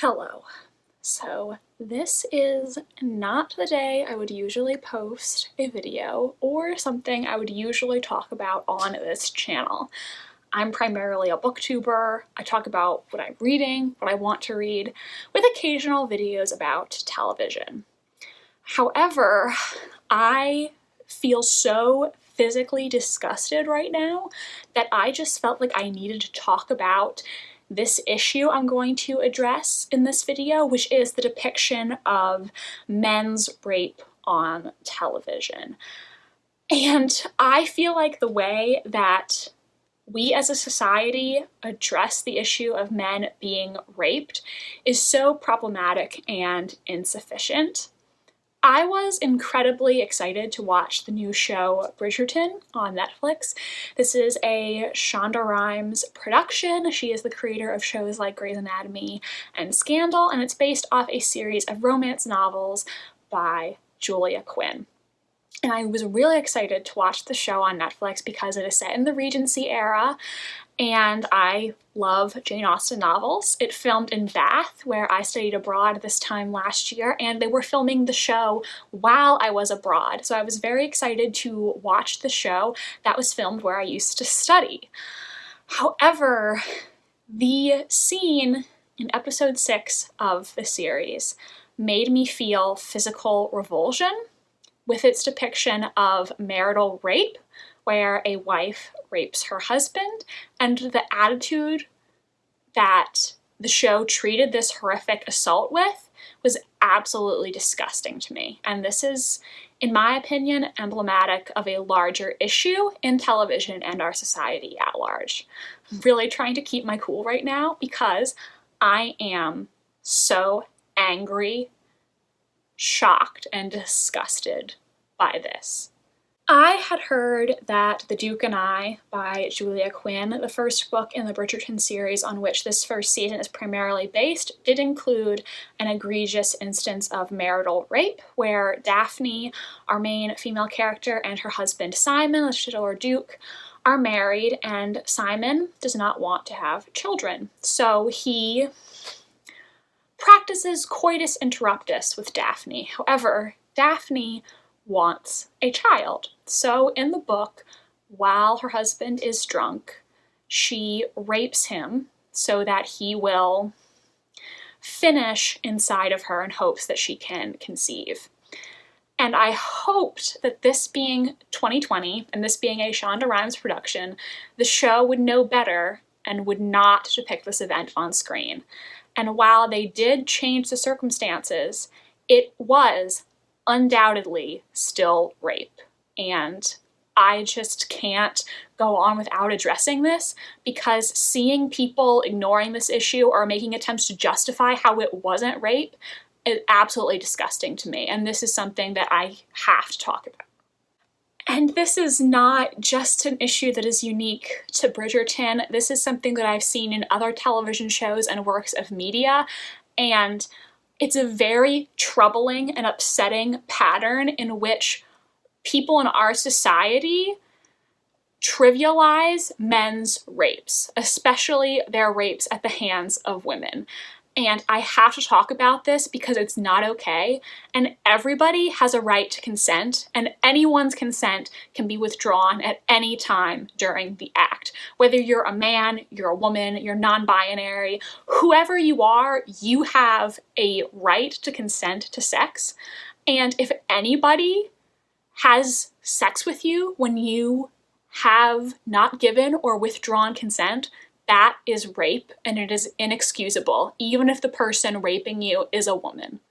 Hello. So this is not the day I would usually post a video or something I would usually talk about on this channel. I'm primarily a booktuber. I talk about what I'm reading, what I want to read, with occasional videos about television. However, I feel so physically disgusted right now that I just felt like I needed to talk about this issue I'm going to address in this video, which is the depiction of men's rape on television. And I feel like the way that we as a society address the issue of men being raped is so problematic and insufficient. I was incredibly excited to watch the new show Bridgerton on Netflix. This is a Shonda Rhimes production. She is the creator of shows like Grey's Anatomy and Scandal, and it's based off a series of romance novels by Julia Quinn. And I was really excited to watch the show on Netflix because it is set in the Regency era, and I love Jane Austen novels. It filmed in Bath, where I studied abroad this time last year, and they were filming the show while I was abroad. So I was very excited to watch the show that was filmed where I used to study. However, the scene in episode 6 of the series made me feel physical revulsion with its depiction of marital rape, where a wife rapes her husband, and the attitude that the show treated this horrific assault with was absolutely disgusting to me. And this is, in my opinion, emblematic of a larger issue in television and our society at large. I'm really trying to keep my cool right now because I am so angry, shocked, and disgusted by this. I had heard that The Duke and I by Julia Quinn, the first book in the Bridgerton series on which this first season is primarily based, did include an egregious instance of marital rape where Daphne, our main female character, and her husband Simon, the titular Duke, are married, and Simon does not want to have children. So he practices coitus interruptus with Daphne. However, Daphne wants a child. So in the book, while her husband is drunk, she rapes him so that he will finish inside of her in hopes that she can conceive. And I hoped that this being 2020 and this being a Shonda Rhimes production, the show would know better and would not depict this event on screen. And while they did change the circumstances, it was undoubtedly still rape. And I just can't go on without addressing this because seeing people ignoring this issue or making attempts to justify how it wasn't rape is absolutely disgusting to me. And this is something that I have to talk about. And this is not just an issue that is unique to Bridgerton. This is something that I've seen in other television shows and works of media. And it's a very troubling and upsetting pattern in which people in our society trivialize men's rapes, especially their rapes at the hands of women. And I have to talk about this because it's not okay, and everybody has a right to consent, and anyone's consent can be withdrawn at any time during the act. Whether you're a man, you're a woman, you're non-binary, whoever you are, you have a right to consent to sex. And if anybody has sex with you when you have not given or withdrawn consent, that is rape, and it is inexcusable, even if the person raping you is a woman.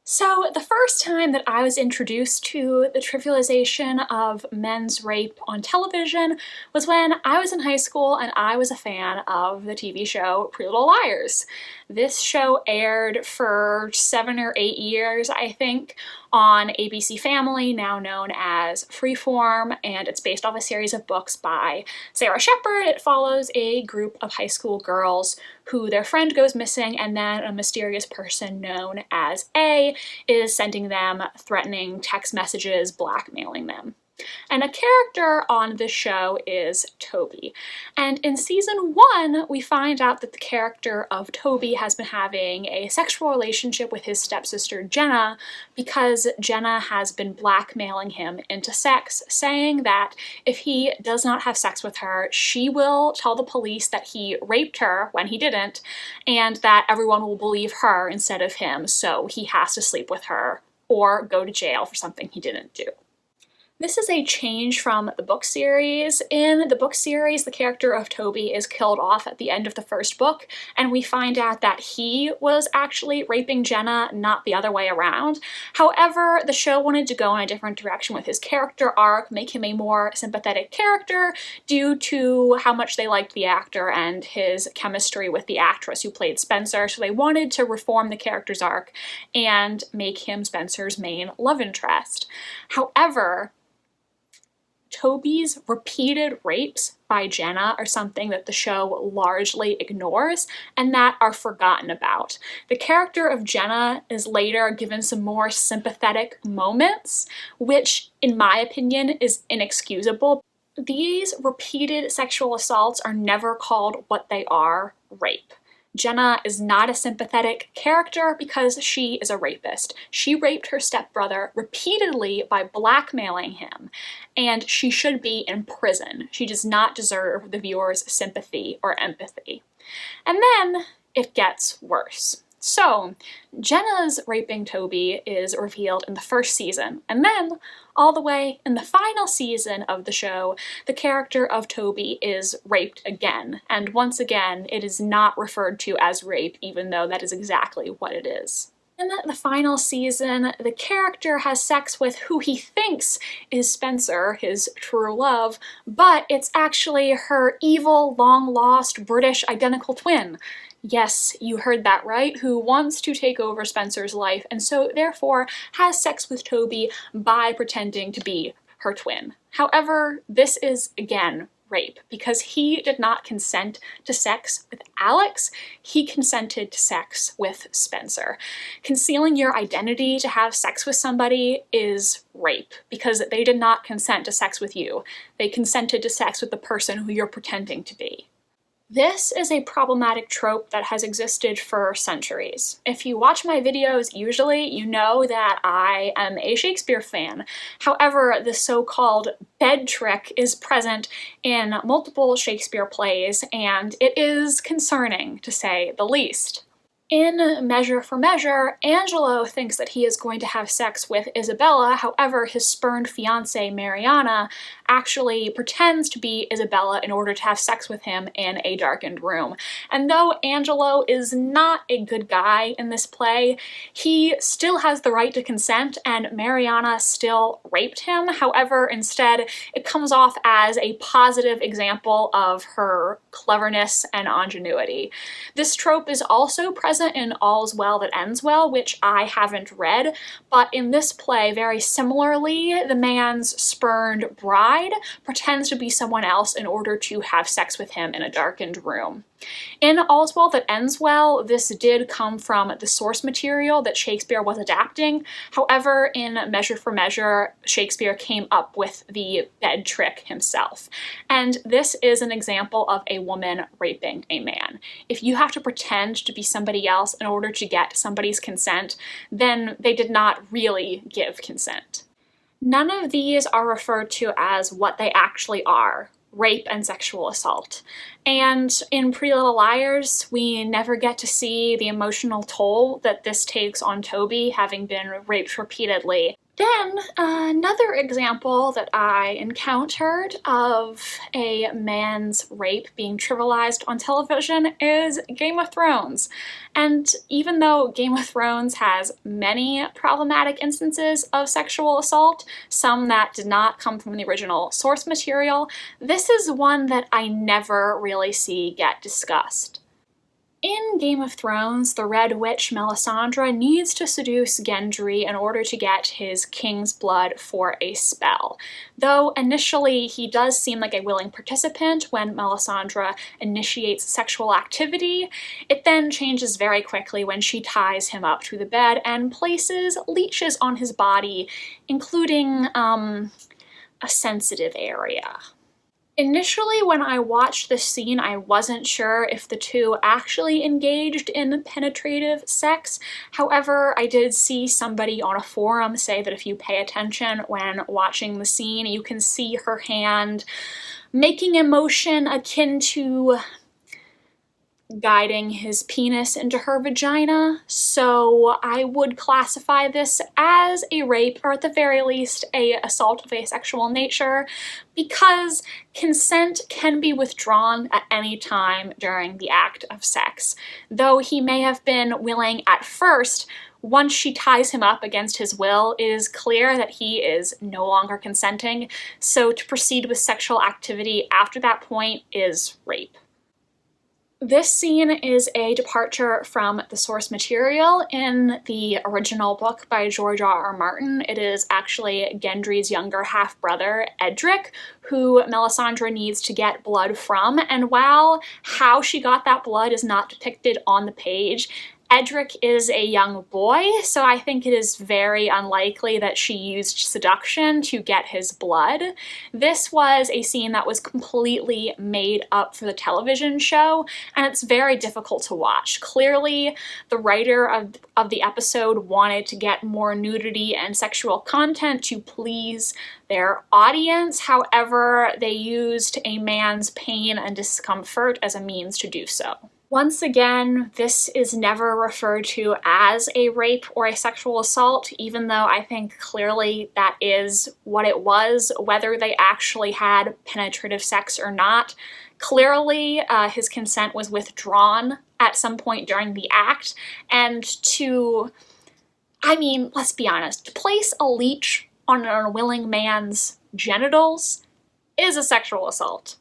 So the first time that I was introduced to the trivialization of men's rape on television was when I was in high school and I was a fan of the TV show Pretty Little Liars. This show aired for 7 or 8 years, I think, on ABC Family, now known as Freeform, and it's based off a series of books by Sarah Shepard. It follows a group of high school girls who their friend goes missing, and then a mysterious person known as A is sending them threatening text messages, blackmailing them. And a character on the show is Toby. And in season 1, we find out that the character of Toby has been having a sexual relationship with his stepsister Jenna because Jenna has been blackmailing him into sex, saying that if he does not have sex with her, she will tell the police that he raped her when he didn't, and that everyone will believe her instead of him, so he has to sleep with her or go to jail for something he didn't do. This is a change from the book series. In the book series, the character of Toby is killed off at the end of the first book, and we find out that he was actually raping Jenna, not the other way around. However, the show wanted to go in a different direction with his character arc, make him a more sympathetic character due to how much they liked the actor and his chemistry with the actress who played Spencer, so they wanted to reform the character's arc and make him Spencer's main love interest. However, Toby's repeated rapes by Jenna are something that the show largely ignores and that are forgotten about. The character of Jenna is later given some more sympathetic moments, which, in my opinion, is inexcusable. These repeated sexual assaults are never called what they are: rape. Jenna is not a sympathetic character because she is a rapist. She raped her stepbrother repeatedly by blackmailing him, and she should be in prison. She does not deserve the viewer's sympathy or empathy. And then it gets worse. So, Jenna's raping Toby is revealed in the first season, and then all the way in the final season of the show, the character of Toby is raped again, and once again, it is not referred to as rape, even though that is exactly what it is. In the final season, the character has sex with who he thinks is Spencer, his true love, but it's actually her evil, long-lost British identical twin. Yes, you heard that right, who wants to take over Spencer's life and so therefore has sex with Toby by pretending to be her twin. However, this is, again, rape, because he did not consent to sex with Alex, he consented to sex with Spencer. Concealing your identity to have sex with somebody is rape, because they did not consent to sex with you. They consented to sex with the person who you're pretending to be. This is a problematic trope that has existed for centuries. If you watch my videos, usually you know that I am a Shakespeare fan. However, the so-called bed trick is present in multiple Shakespeare plays, and it is concerning, to say the least. In Measure for Measure, Angelo thinks that he is going to have sex with Isabella, however, his spurned fiancée, Mariana, actually pretends to be Isabella in order to have sex with him in a darkened room. And though Angelo is not a good guy in this play, he still has the right to consent, and Mariana still raped him. However, instead, it comes off as a positive example of her cleverness and ingenuity. This trope is also present in All's Well That Ends Well, which I haven't read, but in this play, very similarly, the man's spurned bride pretends to be someone else in order to have sex with him in a darkened room. In All's Well That Ends Well, this did come from the source material that Shakespeare was adapting. However, in Measure for Measure, Shakespeare came up with the bed trick himself. And this is an example of a woman raping a man. If you have to pretend to be somebody else in order to get somebody's consent, then they did not really give consent. None of these are referred to as what they actually are: rape and sexual assault. And in Pretty Little Liars, we never get to see the emotional toll that this takes on Toby, having been raped repeatedly. Then, another example that I encountered of a man's rape being trivialized on television is Game of Thrones. And even though Game of Thrones has many problematic instances of sexual assault, some that did not come from the original source material, this is one that I never really see get discussed. In Game of Thrones, the Red Witch Melisandre needs to seduce Gendry in order to get his king's blood for a spell. Though initially he does seem like a willing participant when Melisandre initiates sexual activity, it then changes very quickly when she ties him up to the bed and places leeches on his body, including, a sensitive area. Initially, when I watched this scene, I wasn't sure if the two actually engaged in penetrative sex. However, I did see somebody on a forum say that if you pay attention when watching the scene, you can see her hand making a motion akin to guiding his penis into her vagina, so I would classify this as a rape, or at the very least, a assault of a sexual nature, because consent can be withdrawn at any time during the act of sex. Though he may have been willing at first, once she ties him up against his will, it is clear that he is no longer consenting, so to proceed with sexual activity after that point is rape. This scene is a departure from the source material. In the original book by George R.R. Martin, it is actually Gendry's younger half-brother, Edric, who Melisandre needs to get blood from, and while how she got that blood is not depicted on the page, Edric is a young boy, so I think it is very unlikely that she used seduction to get his blood. This was a scene that was completely made up for the television show, and it's very difficult to watch. Clearly, the writer of the episode wanted to get more nudity and sexual content to please their audience. However, they used a man's pain and discomfort as a means to do so. Once again, this is never referred to as a rape or a sexual assault, even though I think clearly that is what it was, whether they actually had penetrative sex or not. Clearly, his consent was withdrawn at some point during the act, and let's be honest, to place a leech on an unwilling man's genitals is a sexual assault.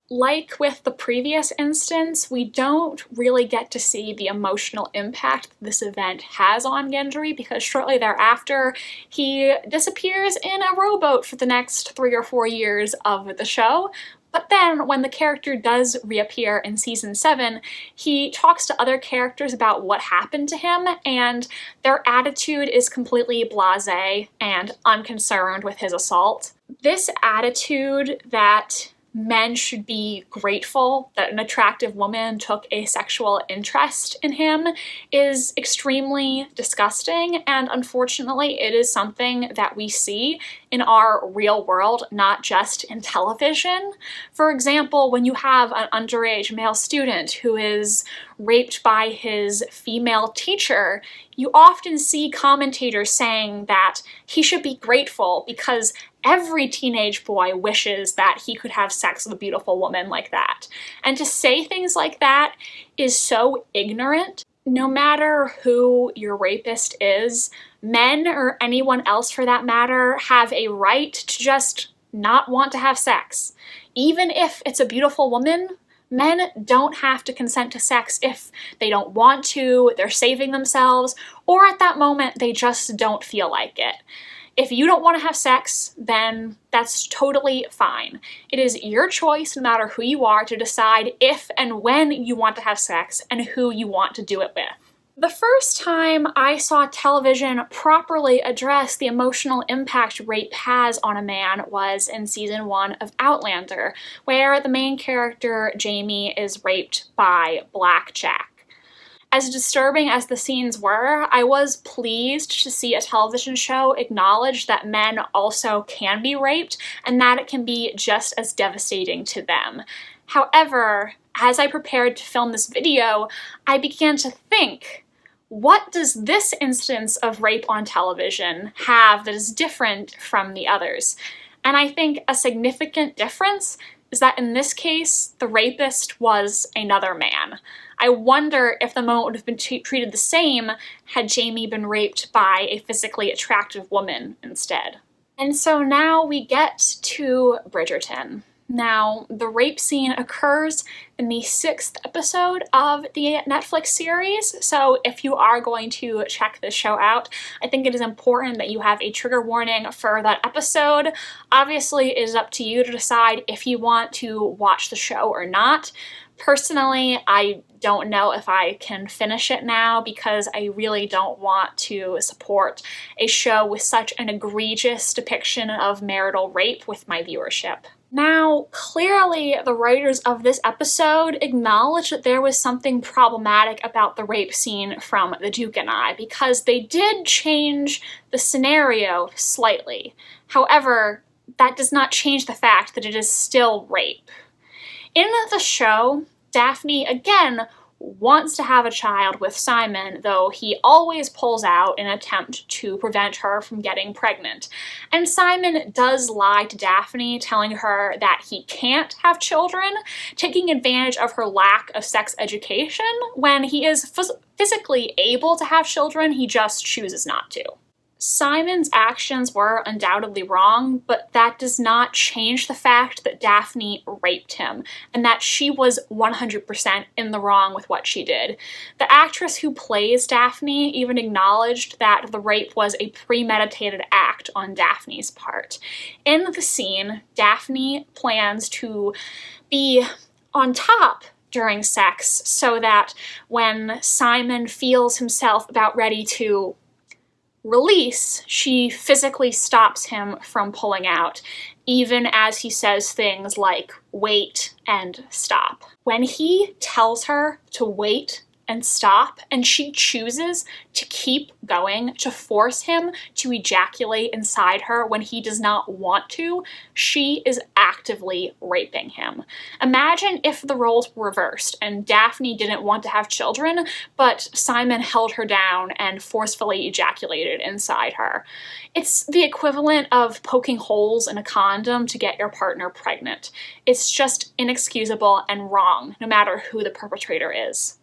Like with the previous instance, we don't really get to see the emotional impact this event has on Gendry, because shortly thereafter, he disappears in a rowboat for the next 3 or 4 years of the show. But then, when the character does reappear in season 7, he talks to other characters about what happened to him, and their attitude is completely blasé and unconcerned with his assault. This attitude that men should be grateful that an attractive woman took a sexual interest in him is extremely disgusting, and unfortunately it is something that we see in our real world, not just in television. For example, when you have an underage male student who is raped by his female teacher, you often see commentators saying that he should be grateful because every teenage boy wishes that he could have sex with a beautiful woman like that. And to say things like that is so ignorant. No matter who your rapist is, men or anyone else for that matter have a right to just not want to have sex. Even if it's a beautiful woman, men don't have to consent to sex if they don't want to, they're saving themselves, or at that moment they just don't feel like it. If you don't want to have sex, then that's totally fine. It is your choice, no matter who you are, to decide if and when you want to have sex and who you want to do it with. The first time I saw television properly address the emotional impact rape has on a man was in season 1 of Outlander, where the main character, Jaime, is raped by Blackjack. As disturbing as the scenes were, I was pleased to see a television show acknowledge that men also can be raped and that it can be just as devastating to them. However, as I prepared to film this video, I began to think, what does this instance of rape on television have that is different from the others? And I think a significant difference is that in this case, the rapist was another man. I wonder if the moment would have been treated the same had Jaime been raped by a physically attractive woman instead. And so now we get to Bridgerton. Now, the rape scene occurs in the 6th episode of the Netflix series, so if you are going to check this show out, I think it is important that you have a trigger warning for that episode. Obviously, it is up to you to decide if you want to watch the show or not, Personally, I don't know if I can finish it now because I really don't want to support a show with such an egregious depiction of marital rape with my viewership. Now, clearly the writers of this episode acknowledged that there was something problematic about the rape scene from The Duke and I, because they did change the scenario slightly. However, that does not change the fact that it is still rape. In the show, Daphne, again, wants to have a child with Simon, though he always pulls out in an attempt to prevent her from getting pregnant. And Simon does lie to Daphne, telling her that he can't have children, taking advantage of her lack of sex education. When he is physically able to have children, he just chooses not to. Simon's actions were undoubtedly wrong, but that does not change the fact that Daphne raped him, and that she was 100% in the wrong with what she did. The actress who plays Daphne even acknowledged that the rape was a premeditated act on Daphne's part. In the scene, Daphne plans to be on top during sex so that when Simon feels himself about ready to release, she physically stops him from pulling out, even as he says things like wait and stop. When he tells her to wait and stop, and she chooses to keep going, to force him to ejaculate inside her when he does not want to, she is actively raping him. Imagine if the roles were reversed and Daphne didn't want to have children, but Simon held her down and forcefully ejaculated inside her. It's the equivalent of poking holes in a condom to get your partner pregnant. It's just inexcusable and wrong, no matter who the perpetrator is.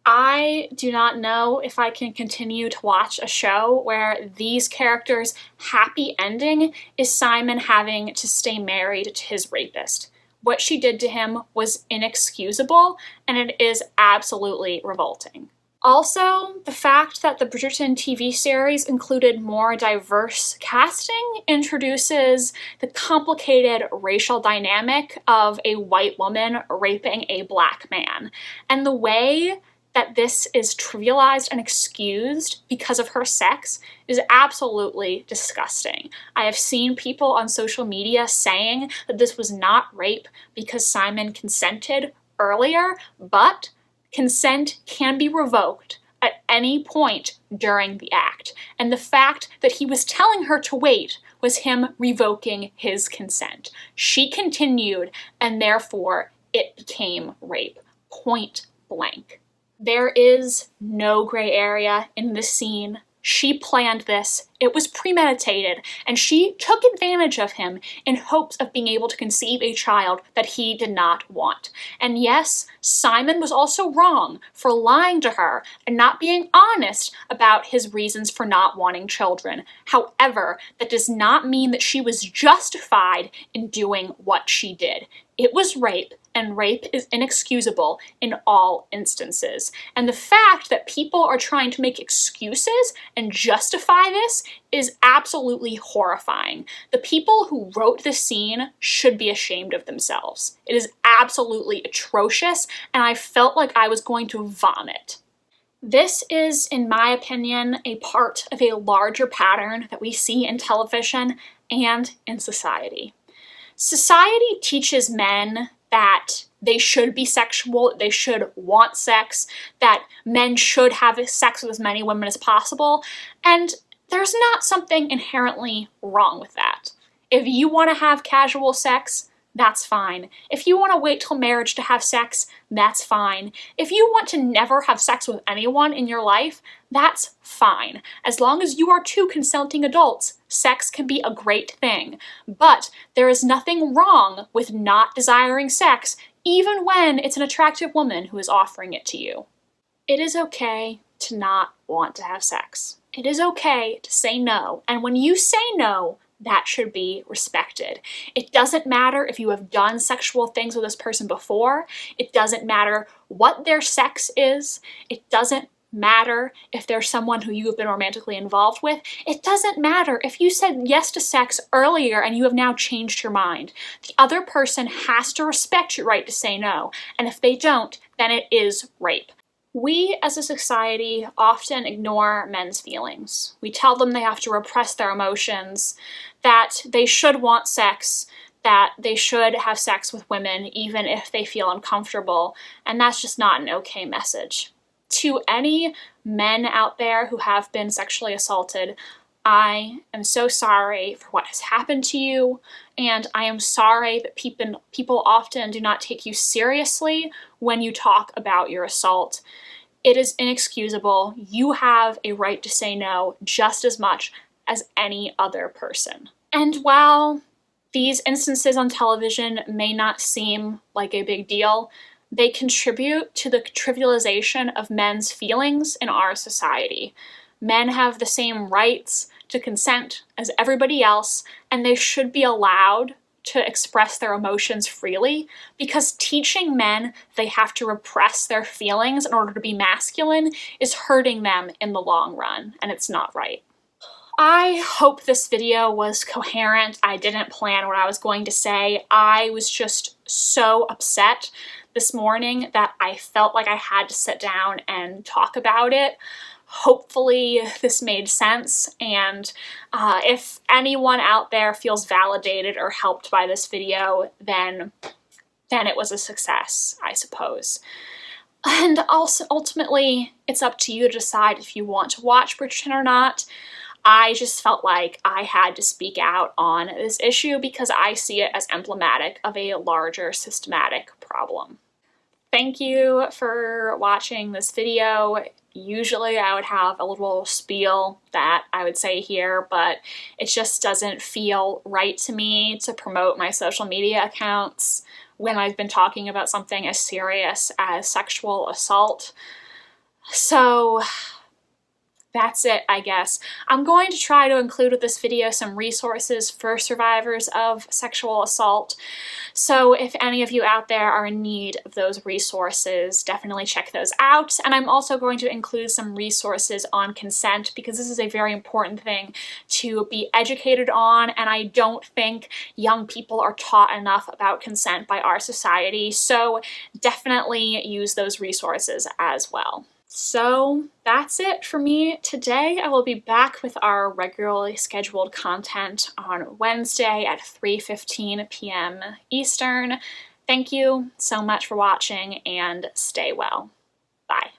I do not know if I can continue to watch a show where these characters' happy ending is Simon having to stay married to his rapist. What she did to him was inexcusable, and it is absolutely revolting. Also, the fact that the Bridgerton TV series included more diverse casting introduces the complicated racial dynamic of a white woman raping a black man. And the way that this is trivialized and excused because of her sex is absolutely disgusting. I have seen people on social media saying that this was not rape because Simon consented earlier, but consent can be revoked at any point during the act. And the fact that he was telling her to wait was him revoking his consent. She continued, and therefore it became rape. Point blank. There is no gray area in this scene. She planned this, it was premeditated, and she took advantage of him in hopes of being able to conceive a child that he did not want. And yes, Simon was also wrong for lying to her and not being honest about his reasons for not wanting children. However, that does not mean that she was justified in doing what she did. It was rape, and rape is inexcusable in all instances. And the fact that people are trying to make excuses and justify this is absolutely horrifying. The people who wrote this scene should be ashamed of themselves. It is absolutely atrocious, and I felt like I was going to vomit. This is, in my opinion, a part of a larger pattern that we see in television and in society. Society teaches men that they should be sexual, they should want sex, that men should have sex with as many women as possible, and there's not something inherently wrong with that. If you want to have casual sex, that's fine. If you want to wait till marriage to have sex, that's fine. If you want to never have sex with anyone in your life, that's fine. As long as you are two consenting adults, sex can be a great thing. But there is nothing wrong with not desiring sex, even when it's an attractive woman who is offering it to you. It is okay to not want to have sex. It is okay to say no. And when you say no, that should be respected. It doesn't matter if you have done sexual things with this person before. It doesn't matter what their sex is. It doesn't matter if there's someone who you have been romantically involved with. It doesn't matter if you said yes to sex earlier and you have now changed your mind. The other person has to respect your right to say no, and if they don't, then it is rape. We as a society often ignore men's feelings. We tell them they have to repress their emotions, that they should want sex, that they should have sex with women even if they feel uncomfortable, and that's just not an okay message. To any men out there who have been sexually assaulted, I am so sorry for what has happened to you, and I am sorry that people often do not take you seriously when you talk about your assault. It is inexcusable. You have a right to say no just as much as any other person. And while these instances on television may not seem like a big deal, they contribute to the trivialization of men's feelings in our society. Men have the same rights to consent as everybody else, and they should be allowed to express their emotions freely, because teaching men they have to repress their feelings in order to be masculine is hurting them in the long run, and it's not right. I hope this video was coherent. I didn't plan what I was going to say. I was just so upset this morning that I felt like I had to sit down and talk about it. Hopefully this made sense, and if anyone out there feels validated or helped by this video, then it was a success, I suppose. And also, ultimately, it's up to you to decide if you want to watch Bridgerton or not. I just felt like I had to speak out on this issue because I see it as emblematic of a larger systematic problem. Thank you for watching this video. Usually I would have a little spiel that I would say here, but it just doesn't feel right to me to promote my social media accounts when I've been talking about something as serious as sexual assault. So that's it, I guess. I'm going to try to include with this video some resources for survivors of sexual assault. So if any of you out there are in need of those resources, definitely check those out. And I'm also going to include some resources on consent, because this is a very important thing to be educated on, and I don't think young people are taught enough about consent by our society. So definitely use those resources as well. So that's it for me today. I will be back with our regularly scheduled content on Wednesday at 3:15 p.m. Eastern. Thank you so much for watching, and stay well. Bye.